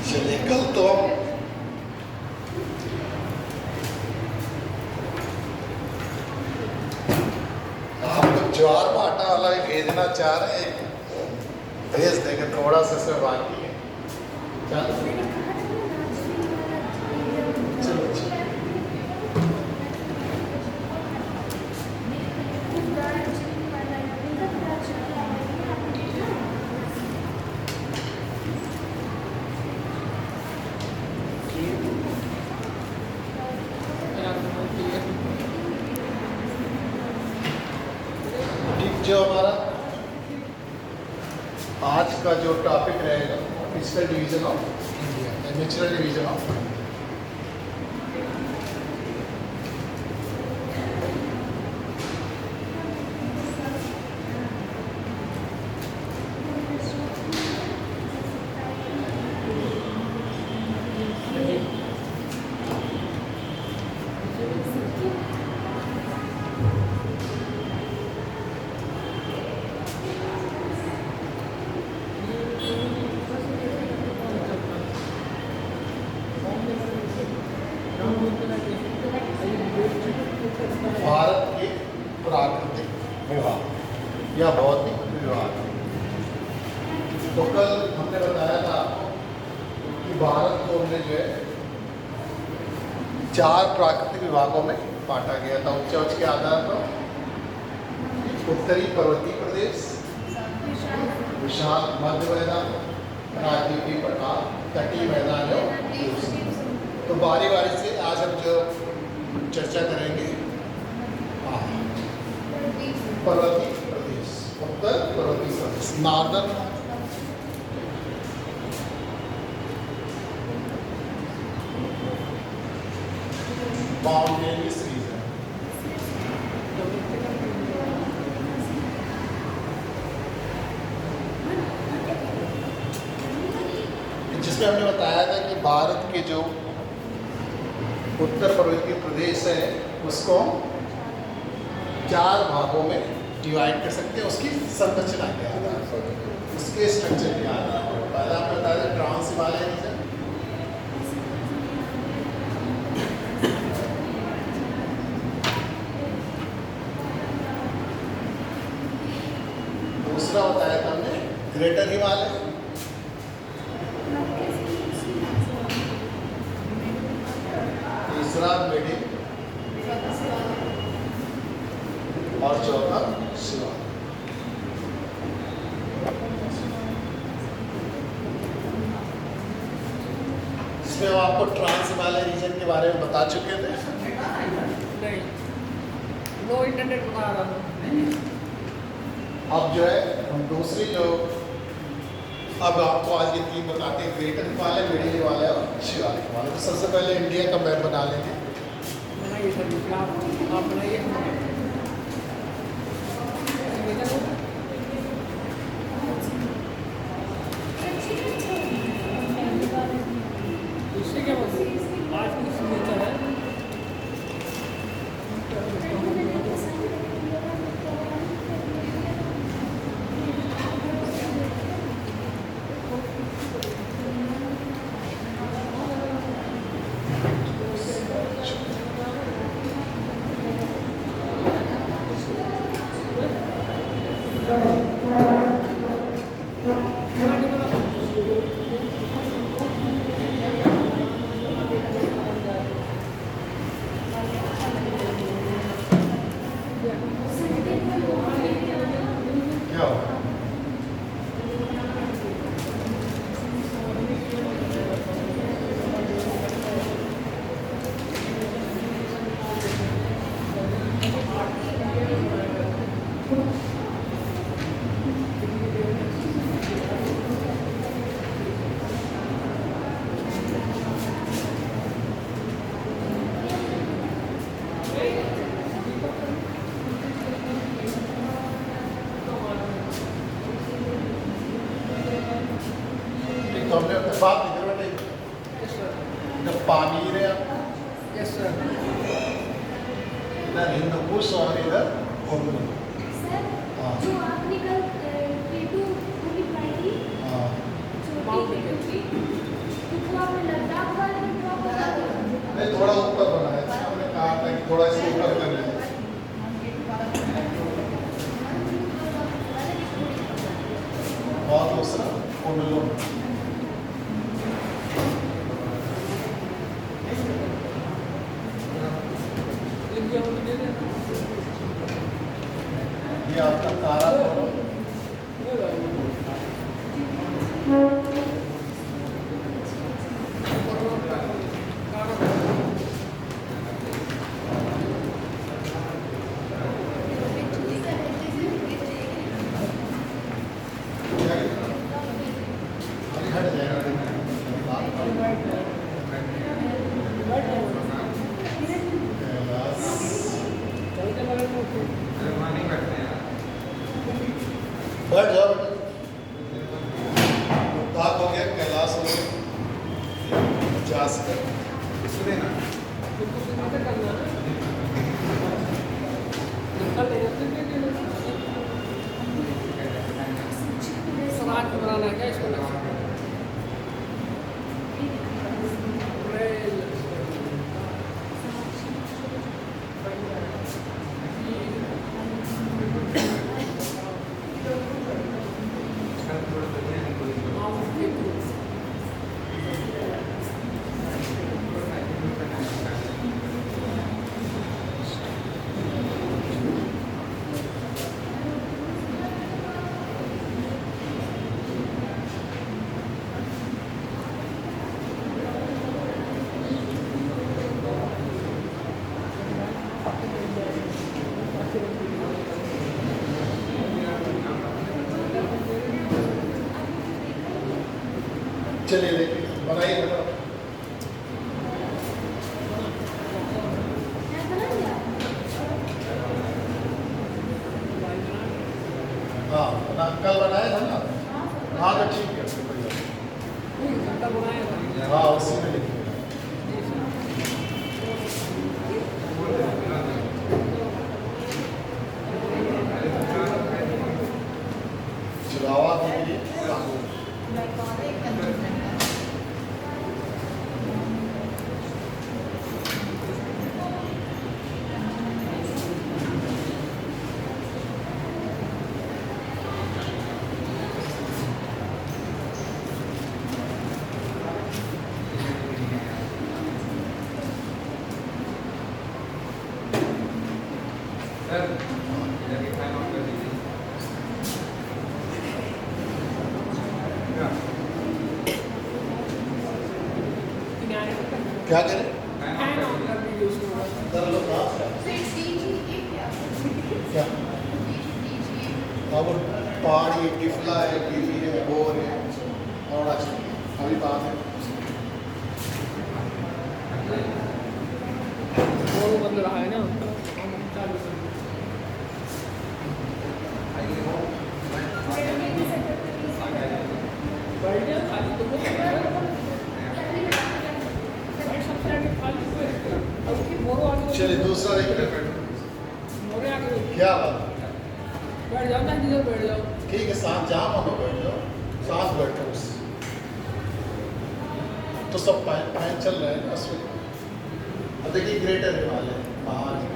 चलिए कल तो हम लोग ज्वार में आटा वाला भी भेजना चाह रहे हैं, भेज देंगे, थोड़ा सा से बाकी है। चलो जो हमारा आज का जो टॉपिक रहेगा physical division of India, natural division of Bharat के प्राकृतिक विभाग या भौतिक विभाग। तो कल हमने बताया था कि भारत को हमने जो है 4 प्राकृतिक विभागों में बांटा गया था उच्च के आधार पर। उत्तरी पर्वतीय प्रदेश, विशाल मध्य मैदान, प्रायद्वीपीय पठार, तटीय मैदान और तो बारी बारी से आज हम जो चर्चा करेंगे पर्वतीय प्रदेश, उत्तर पर्वतीय प्रदेश, नॉर्दर्न माउंटेनियस रीजन। जिसमें हमने बताया था कि भारत के जो उत्तर पर्वतीय प्रदेश है उसको 4 भागों में डिवाइड कर सकते हैं, उसकी संरचना के आधार पर, उसके स्ट्रक्चर के आधार पर। पहला आपने बताया ट्रांस हिमालय रीजन, दूसरा बताया था हमने ग्रेटर हिमालय, तीसरा मिडिल और चौथा शिवा। इसमें हम आपको ट्रांस हिमालय रीजन के बारे में बता चुके थे। नहीं, वो इंटरनेट बना रहा था। अब जो है हम दूसरी जो अब आपको आज ये 3 बताते हैं, ग्रेटर हिमालय, मिडिल हिमालय और शिवालिक हिमालय। तो सबसे पहले इंडिया का मैप बना लेंगे। बनाइए सर, आप बनाइए। इससे क्या मतलब आज की सिग्नेचर है। क्या होगा? तो हमने अपने बात इधर बैठे जब पानी रहे Yes, sir. इधर हिंदुकुश और इधर कोंडू। सर हाँ। जो आपने कल K2 बुक अप्लाई की हाँ छोटी K2 की तो आपने लद्दाख वाले में ड्रॉप करा दिया नहीं थोड़ा ऊपर बनाया था हमने कहा था कि थोड़ा इसको ऊपर कर लें और दूसरा कोंडू लिख दिया हो तो दे दे। ये आपका तारा फोटो अभी हट जाएगा कैलाश चलते बगल में उठो। बैठ जाओ लद्दाख हो गया कैलाश हो गया 50 का तुमको कितना करना है? निकल ले जाते हैं कि समाज में बनाना है क्या इसको लग सकता है? चलिए लेके बनाइए बेटा मैं बना दिया हाँ कल बनाया था ना हाँ तो ठीक है घंटा बनाया हाँ उसी में लिखिए चिलावा के लिए क्या करें कर लो क्या अब पहाड़ी टिफला है टीवी है बोर है और अभी बात है वो बंद रहा है ना चालू कर बढ़िया खाली तो वो सबसे आगे खाली को अब उसकी मोरो आगे चलिए दूसरा देखिए मोरे आगे क्या बात बैठ जाओ ना जिधर बैठ जाओ ठीक है साथ जहाँ मनो बैठ जाओ साथ बैठो उससे तो सब पाइन चल रहा है ना उसमें अब देखिए ग्रेटर वाले बाहर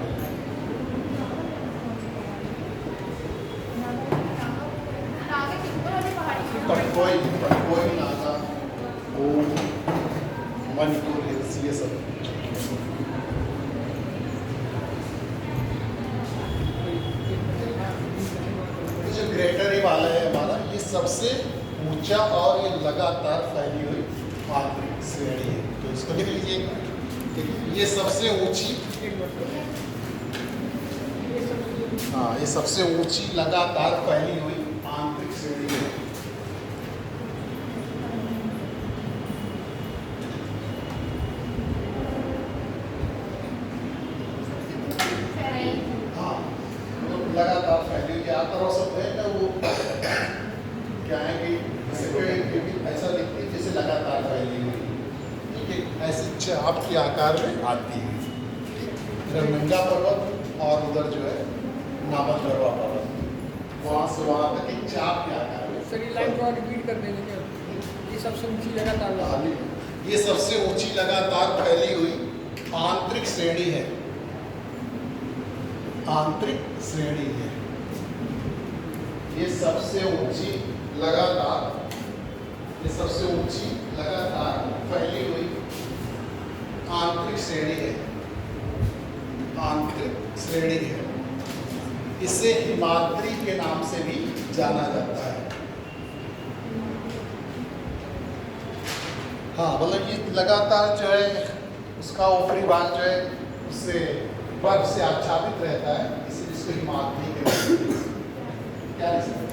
पटकोई नागा ओम मणिपुर हिल्स ये सब ये जो ग्रेटर वाला है हमारा ये सबसे ऊंचा और ये लगातार फैली हुई आंतरिक श्रेणी है तो इसको लिख लीजिए ये सबसे ऊंची हाँ ये सबसे ऊंची लगातार फैली हुई आंतरिक श्रेणी है हाँ तो लगातार फैली हुई आता रहो सब है ना वो क्या है कि ऐसा लिखती है जैसे लगातार फैली हुई ठीक है ऐसे चाप के आकार में आती है। इधर नंगा पर्वत और उधर जो है नामच भरवा पर्वत, वहाँ से वहाँ तक एक चाप के आकार में। सर ये लाइन थोड़ा रिपीट कर देंगे क्या? ये सबसे ऊंची लगातार वाली। ये सबसे ऊंची लगातार फैली हुई आंतरिक श्रेणी है, आंतरिक श्रेणी है। ये सबसे ऊंची लगातार, ये सबसे ऊंची लगातार फैली हुई आंतरिक श्रेणी है, आंतरिक श्रेणी है। इसे हिमाद्री के नाम से भी जाना जाता है। हाँ, मतलब ये लगातार जो है उसका ऊपरी भाग जो है उससे बर्फ से आच्छादित रहता है, इसलिए इसको हिमाद्री के नाम से क्या लिख सकते हैं?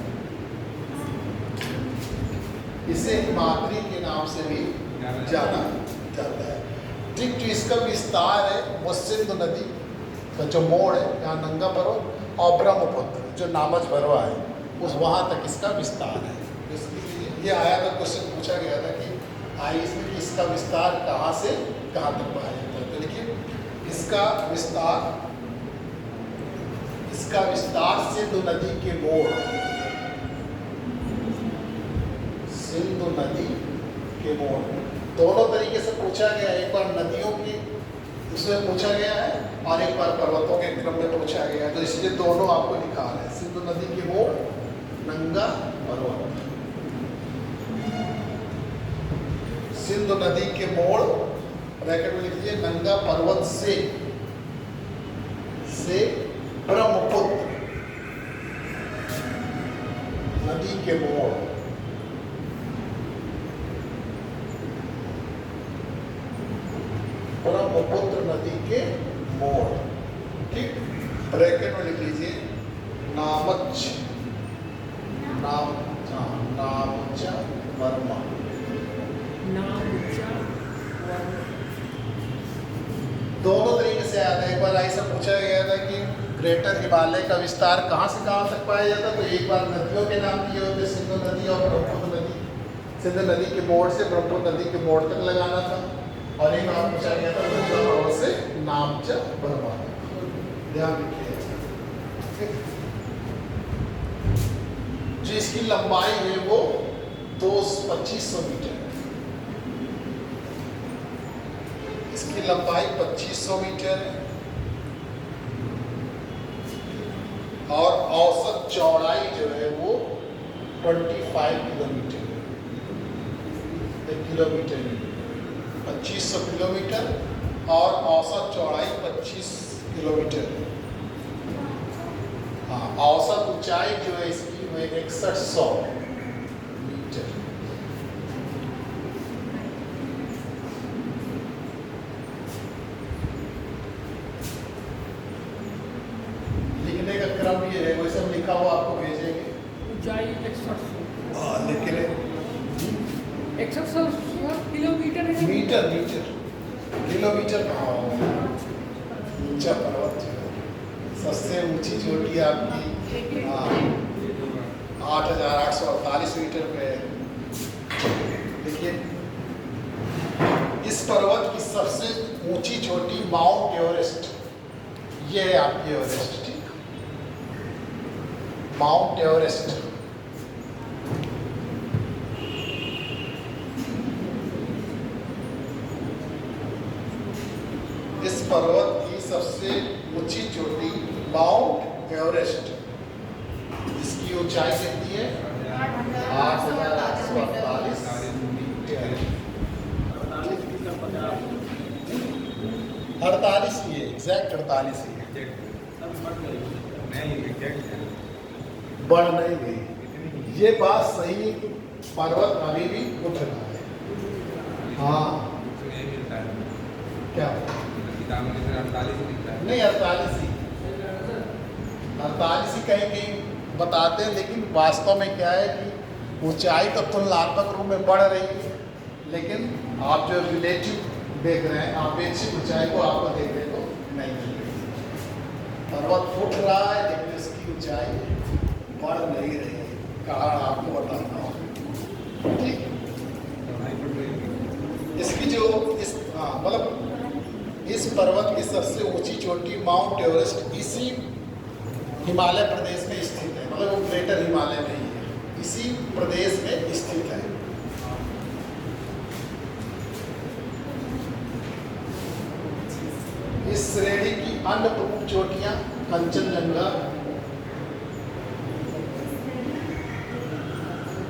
इसे हिमाद्री के नाम से भी जाना जाता है। ठीक, जो इसका विस्तार है वो सिंधु नदी का जो मोड़ है, यहाँ नंगा पर्वत और ब्रह्मपुत्र जो नामच भरवा है, उस वहाँ तक इसका विस्तार है। इसलिए ये आया था, क्वेश्चन पूछा गया था कि आई इसमें कि इसका विस्तार कहाँ से कहाँ तक पाया जाता है। तो देखिए इसका विस्तार सिंधु नदी के मोड़, सिंधु नदी के मोड़ दोनों तरीके से पूछा गया है। एक बार नदियों की उसमें पूछा गया है और एक बार पर्वतों के क्रम में पूछा गया है, तो इसलिए दोनों आपको लिखा है। सिंधु नदी के मोड़, नंगा पर्वत। सिंधु नदी के मोड़ ब्रैकेट में लिख लीजिए, नंगा पर्वत से ब्रह्मपुत्र नदी के मोड़, ब्रह्मपुत्र नदी के मोड़। ठीक, ब्रैकेट में लिख लीजिए नामच वर्मा। दोनों तरीके से आता है। एक बार ऐसा पूछा गया था कि ग्रेटर हिमालय का विस्तार कहाँ से कहाँ तक पाया जाता, तो एक बार नदियों के नाम दिए होते, सिंधु नदी और ब्रह्मपुत्र नदी। सिंधु नदी के मोड़ से ब्रह्मपुत्र नदी के मोड़ तक लगाना था, और एक बार पूछा गया था नंगा पर्वत से नामच भरवा। ध्यान रखिए। जो इसकी लंबाई है वो 2500 मीटर है। इसकी लंबाई 2500 मीटर है और औसत चौड़ाई जो है वो 25 किलोमीटर है। 2500 किलोमीटर और औसत चौड़ाई 25 किलोमीटर है। हाँ, औसत ऊंचाई जो है इसकी वो 6100 मीटर। लिखने का क्रम ये है, वैसे हम लिखा हुआ आपको भेजेंगे। ऊंचाई 6100। हाँ, लेकिन 6100 किलोमीटर है। मीटर किलोमीटर कहाँ होगा? ऊंचा पर्वत जो है, सबसे ऊंची चोटी आपकी 8,848 मीटर पे है। देखिए इस पर्वत की सबसे ऊंची चोटी माउंट एवरेस्ट, ये है आपकी एवरेस्ट। ठीक, माउंट एवरेस्ट इस पर्वत की सबसे ऊंची चोटी माउंट एवरेस्ट, इसकी ऊंचाई कितनी है? 8,848 48 ही है, एग्जैक्ट 48 ही है, बढ़ नहीं गई। ये बात सही है कि पर्वत अभी भी उठ रहा है। हाँ, क्या नहीं 48 ही कहीं कहीं बताते हैं, लेकिन वास्तव में क्या है कि ऊंचाई तो तुलनात्मक रूप में बढ़ रही है, लेकिन आप जो रिलेटिव देख रहे हैं, आपेक्षिक ऊंचाई को आपको देखने को नहीं मिल रही। पर्वत उठ रहा है लेकिन इसकी ऊंचाई बढ़ नहीं रही है, कारण आपको बताता हूँ। ठीक, इसकी जो इस हाँ मतलब इस पर्वत की सबसे ऊंची चोटी माउंट एवरेस्ट इसी हिमालय प्रदेश में स्थित है, मतलब वो ग्रेटर हिमालय नहीं है, इसी प्रदेश में स्थित है। इस श्रेणी की अन्य प्रमुख चोटियां कंचनजंगा,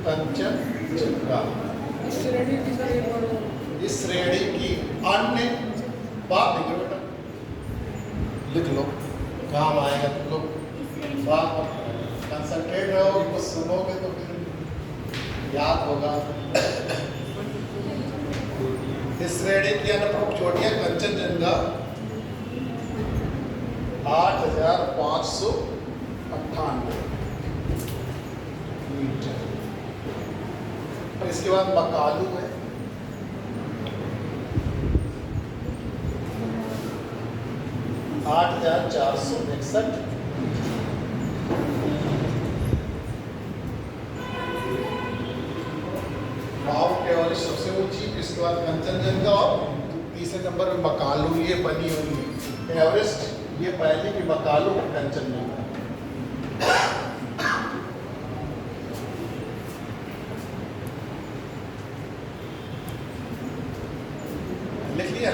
कंचनजंगा। इस श्रेणी की सर एक बार इस श्रेणी की अन्य बात लिख लो बेटा, लिख लो, काम आएगा तुम लोग। बात कंसंट्रेट रहो, कुछ सुनोगे तो फिर याद होगा। इस श्रेणी की अन्य प्रमुख चोटियां कंचनजंगा 8,598 मीटर, और इसके बाद मकालू है 8,461। माउंट एवरेस्ट सबसे ऊंची, इसके बाद कंचनजंगा और तीसरे नंबर पे मकालू। ये बनी हुई है एवरेस्ट, ये पहले की मकालू कंचनजंगा। लिख लिया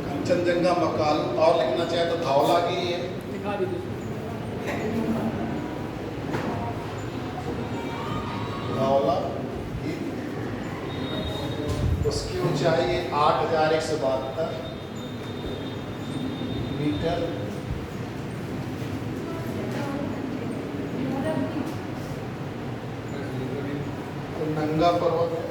कंचनजंगा, मकालू, और लिखना चाहे तो धौला की है, दिखा दीजिए। धौला की, उसकी ऊंचाई है 8,172 मीटर। तो नंगा पर्वत है,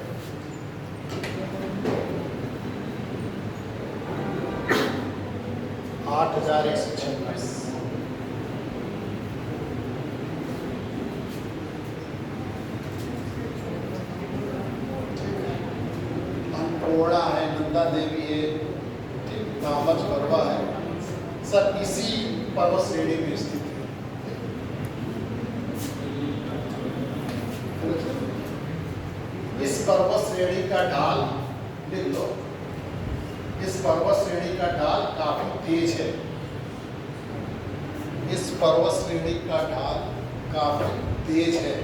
आठ 8,126। अन्नपूर्णा है, नंदा देवी है, कामच पर्वा है, सब इसी पर्वत श्रेणी में स्थित है। इस पर्वत श्रेणी का ढाल लिख लो, इस पर्वत श्रेणी का ढाल काफी तेज है। इस पर्वत श्रेणी का ढाल काफी तेज है।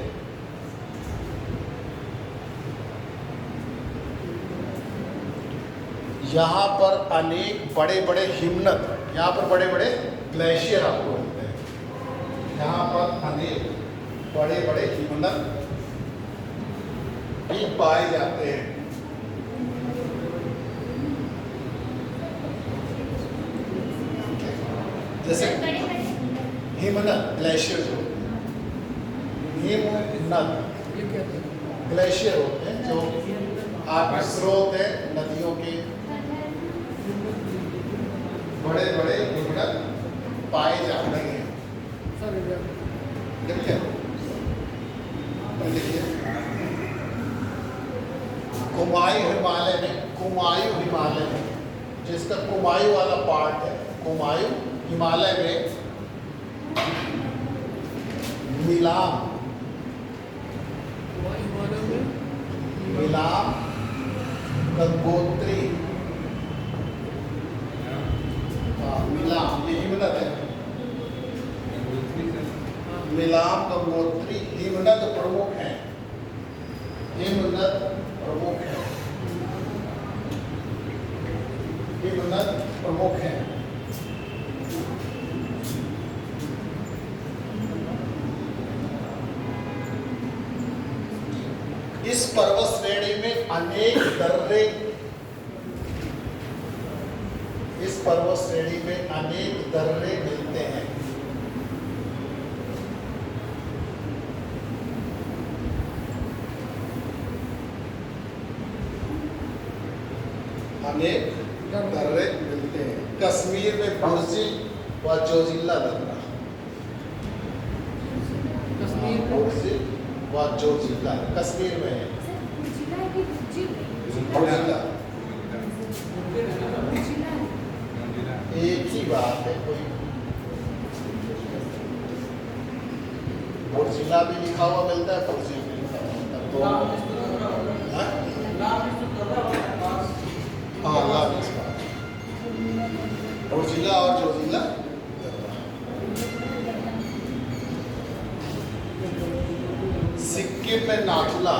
यहाँ पर अनेक बड़े बड़े हिमनद, यहाँ पर बड़े बड़े ग्लेशियर आपको मिलते हैं। यहाँ पर अनेक बड़े बड़े हिमनद भी पाए जाते हैं। जैसे हिमनद ग्लेशियर जो हिमनद ये क्या है? ग्लेशियर होते हैं, जो आपके स्रोत है नदियों के, बड़े बड़े हिमनद पाए जाते हैं। सर इधर देखिए देखिए कुमायूं हिमालय में, कुमायूं हिमालय में जिसका कुमायूं वाला पार्ट है, कुमायूं हिमालय में मिलाम, हिमालय में मिलाम, गंगोत्री, मिलाम ये हिमनद है, मिलाम गंगोत्री हिमनद प्रमुख हैं, हिमनद प्रमुख हैं, हिमनद प्रमुख हैं। इस पर्वत श्रेणी में अनेक दर्रे, इस पर्वत श्रेणी में अनेक दर्रे मिलते हैं। अनेक दर्रे मिलते हैं। कश्मीर में बुर्जी व जोजिला दर्रा, कश्मीर में बुर्जी व जोजिला कश्मीर में है। बुर्जिला एक ही बात है, कोई बुर्जिला भी लिखा हुआ मिलता है, बुर्जी भी लिखा हुआ मिलता है, दोनों। हाँ? नाथुला,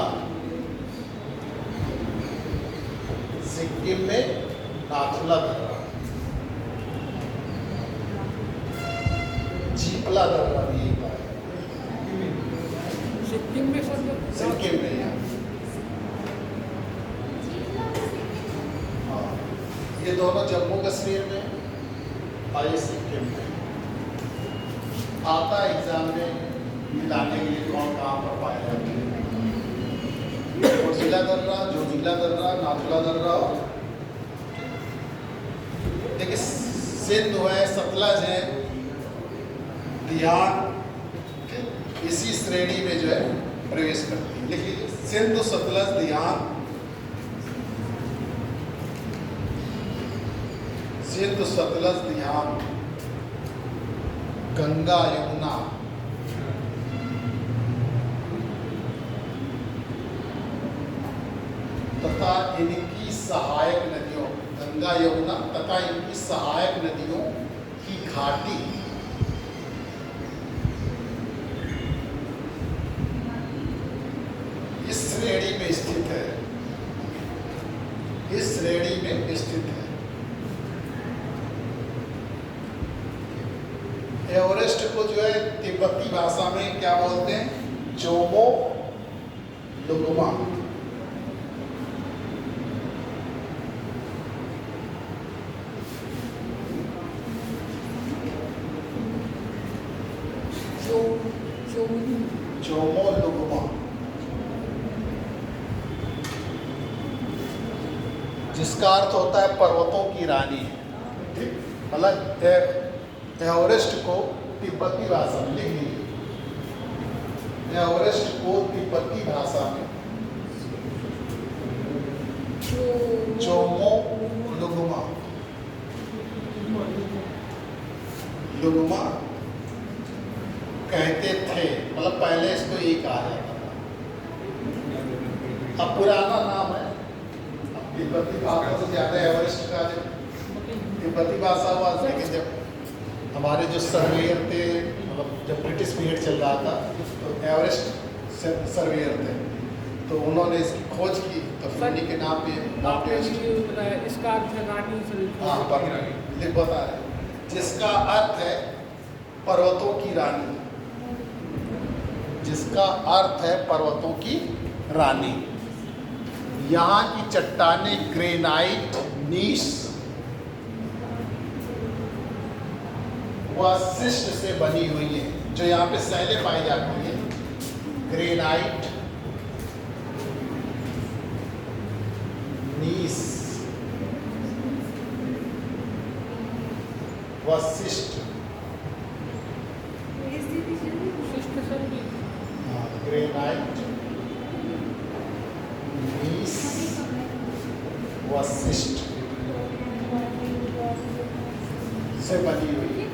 सिक्किम में नाथुला दर्रा, चीपला दर्रा भी एक बार सिक्किम में सर सिक्किम में यहाँ। हाँ, ये दोनों जम्मू कश्मीर में और ये सिक्किम में। आता एग्जाम में मिलाने के लिए कौन कहाँ पर पाया जाते हैं। जोजिला दर्रा, जोजिला दर्रा, नाथुला दर्रा और देखिए सिंध है, सतलज है, दियान इसी श्रेणी में जो है प्रवेश करती है। लिख लीजिए सिंध, सतलज, दियान, सिंध, सतलज, दियान, गंगा, यमुना, तथा इनकी सहायक नदियों, गंगा, यमुना तथा इनकी सहायक नदियों की घाटी इस श्रेणी में स्थित है, इस श्रेणी में स्थित है। एवरेस्ट को जो है तिब्बती भाषा में क्या बोलते हैं, जोमो लुगमा। जोमो लुगमा, जिसका अर्थ होता है पर्वतों की रानी। ठीक, मतलब एवरेस्ट को तिब्बती भाषा में लिख लीजिए, एवरेस्ट को तिब्बती भाषा में जोमो लुगमा, लुगमा कहते थे, मतलब पहले इसको ये कहा जाता था, अब पुराना नाम है। अब तिब्बती भाषा से ज्यादा एवरेस्ट का तिब्बती भाषा हुआ, लेकिन जब हमारे जो सर्वेयर थे, मतलब जब ब्रिटिश पीरियड चल रहा था तो एवरेस्ट सर्वेयर थे, तो उन्होंने इसकी खोज की तो फिर उन्हीं के नाम पे इसका अर्थ है रानी से। हाँ लिख बता रहे, जिसका अर्थ है पर्वतों की रानी, जिसका अर्थ है पर्वतों की रानी। यहाँ की चट्टानें ग्रेनाइट, नीस व शिष्ट से बनी हुई है, जो यहाँ पे सैले पाई जाती है। ग्रेनाइट, नीस व शिष्ट, ग्रेनाइट, नीस व शिष्ट से बनी हुई है।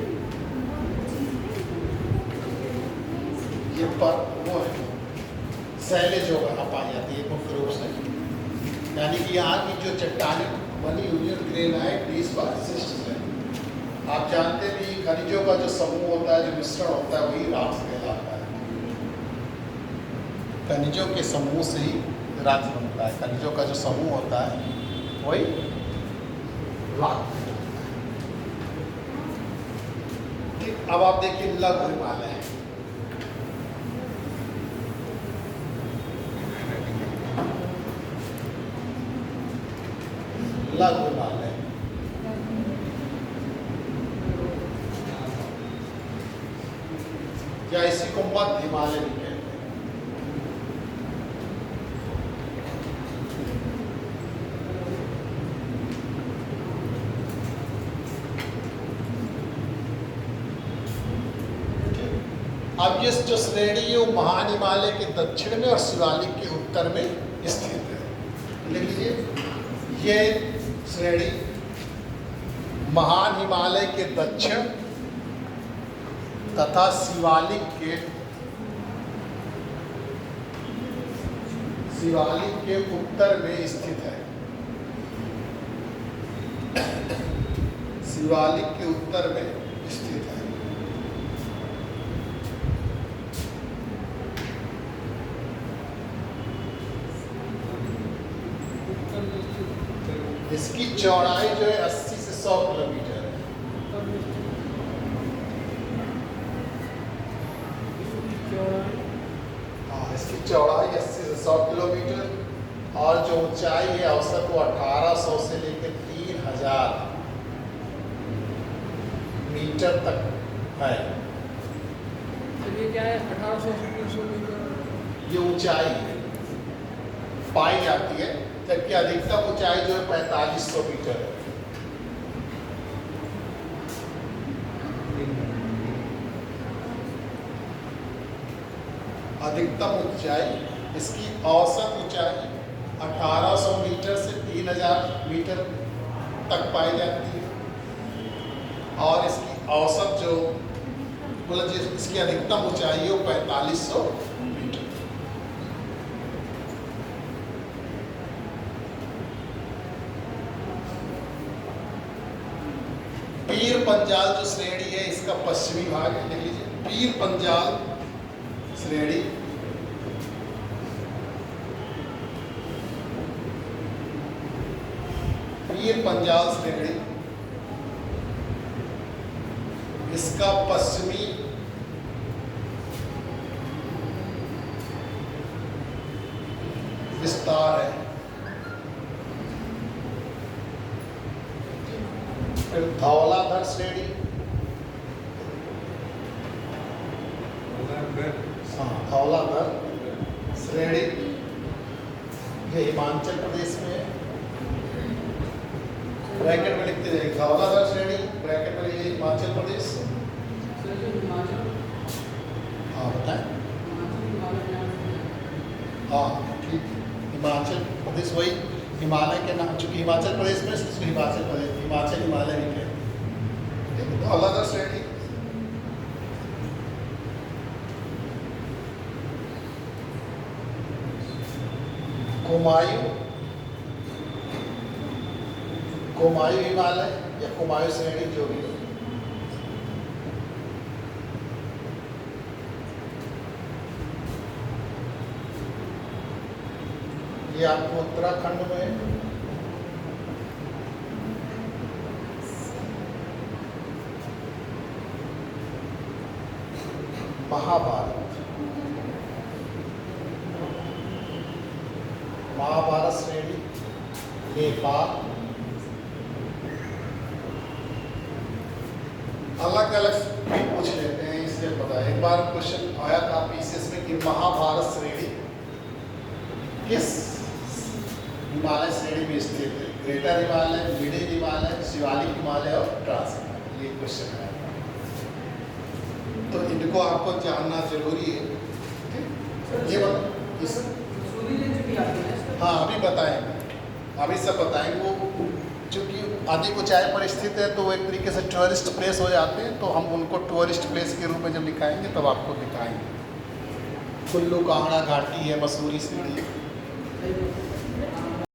ये पर वो है सैले जो वहाँ पाई जाती है मुख्य रूप से, यानी कि यहाँ की जो चट्टानें बनी हुई है ग्रेनाइट, नीस व शिष्ट से। आप जानते भी खनिजों का जो समूह होता है, जो मिश्रण होता है, वही राख कहलाता है। खनिजों के समूह से ही राख बनता है, खनिजों का जो समूह होता है वही राख कहलाता है। ठीक, अब आप देखिए लघु हिमालय, लघु हिमालय या इसी को मध्य हिमालय भी कहते हैं। अब ये जो श्रेणी है वो महान हिमालय के दक्षिण में और शिवालिक के उत्तर में स्थित है। लिख लीजिए, ये श्रेणी महान हिमालय के दक्षिण तथा शिवालिक के उत्तर में स्थित है। शिवालिक के उत्तर में स्थित है। चौड़ाई जो है 80 से 100 किलोमीटर है। हाँ, इसकी चौड़ाई 80 से 100 किलोमीटर और जो ऊंचाई है औसत वो 1800 से लेकर 3000 मीटर तक है। ये क्या है 1800 से 300 मीटर ये ऊंचाई पाई जाती है, जबकि अधिकतम ऊंचाई जो है 4500 मीटर है। अधिकतम ऊंचाई, इसकी औसत ऊंचाई 1800 मीटर से 3000 मीटर तक पाई जाती है और इसकी औसत जो मतलब इसकी अधिकतम ऊंचाई है वो 4500 मीटर। पीर पंजाल जो श्रेणी है इसका पश्चिमी भाग है, देख लीजिए पीर पंजाल श्रेणी। पीर पंजाल श्रेणी इसका पश्चिमी विस्तार है। फिर धौलाधर श्रेणी, हाँ धौलाधर श्रेणी ये हिमाचल प्रदेश में है। ब्रैकेट में लिखते जाइए धौलाधर श्रेणी, ब्रैकेट में लिखिए हिमाचल प्रदेश। हाँ बताएं। हाँ ठीक, हिमाचल प्रदेश वही हिमालय के नाम, चूंकि हिमाचल प्रदेश में इसलिए हिमाचल प्रदेश, हिमाचल हिमालय भी कहते हैं। धौलाधर श्रेणी कुमायूं, कुमायूं हिमालय या कुमायूं श्रेणी जो भी हो। ये आपको उत्तराखंड में महाभारत, महाभारत श्रेणी नेपाल। अलग अलग पूछ लेते हैं इसलिए पता है। एक बार क्वेश्चन आया था पीसीएस में कि महाभारत श्रेणी किस हिमालय श्रेणी में स्थित है? ग्रेटर हिमालय, मिडिल हिमालय, शिवालिक हिमालय और ट्रांस हिमालय, ये क्वेश्चन है। तो इनको आपको जानना जरूरी है। ये हाँ अभी बताएंगे, अभी सब बताएंगे। वो चूँकि अधिक ऊंचाई पर स्थित है तो वो एक तरीके से टूरिस्ट प्लेस हो जाते हैं, तो हम उनको टूरिस्ट प्लेस के रूप में जब दिखाएंगे तब आपको दिखाएंगे। कुल्लू कांगड़ा घाटी है, मसूरी श्रेणी।